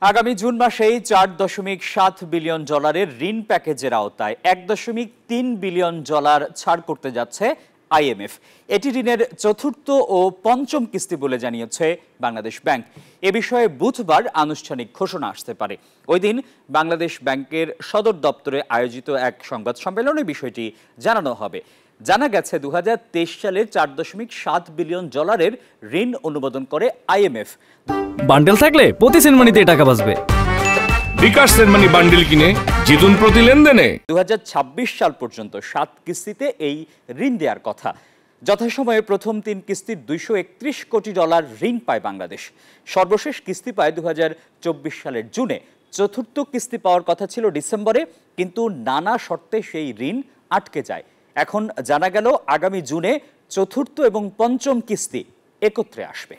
আগামী জুন মাসেই 4.7 বিলিয়ন ডলারের ঋণ প্যাকেজের আওতায় 1.3 বিলিয়ন ডলার ছাড় করতে যাচ্ছে আইএমএফ। এটি ঋণের চতুর্থ ও পঞ্চম কিস্তি বলে জানিয়েছে বাংলাদেশ ব্যাংক। এ বিষয়ে বুধবার আনুষ্ঠানিক ঘোষণা আসতে পারে। ওই দিন বাংলাদেশ ব্যাংকের সদর দপ্তরে আয়োজিত এক সংবাদ সম্মেলনে বিষয়টি জানানো হবে। জানা গেছে 2023 সালের 4.7 বিলিয়ন ডলারের ঋণ অনুমোদন করে আইএমএফ। বান্ডেল থাকলে প্রতি সেনমানিতে টাকা বাঁচবে। বিকাশ সেনমানি বান্ডেল কিনে জিতুন প্রতি লেনদেনে। 2026 সাল পর্যন্ত 7 কিস্তিতে এই ঋণ দেওয়ার কথা। যথাসময়ে প্রথম 3 কিস্তির 231 কোটি ডলার ঋণ পায় বাংলাদেশ। সর্বশেষ কিস্তি পায় 2024 সালের জুনে। চতুর্থ কিস্তি পাওয়ার কথা ছিল ডিসেম্বরে, কিন্তু নানা শর্তে সেই ঋণ আটকে যায়। এখন জানা গেল আগামী জুনে চতুর্থ এবং পঞ্চম কিস্তি একত্রে আসবে।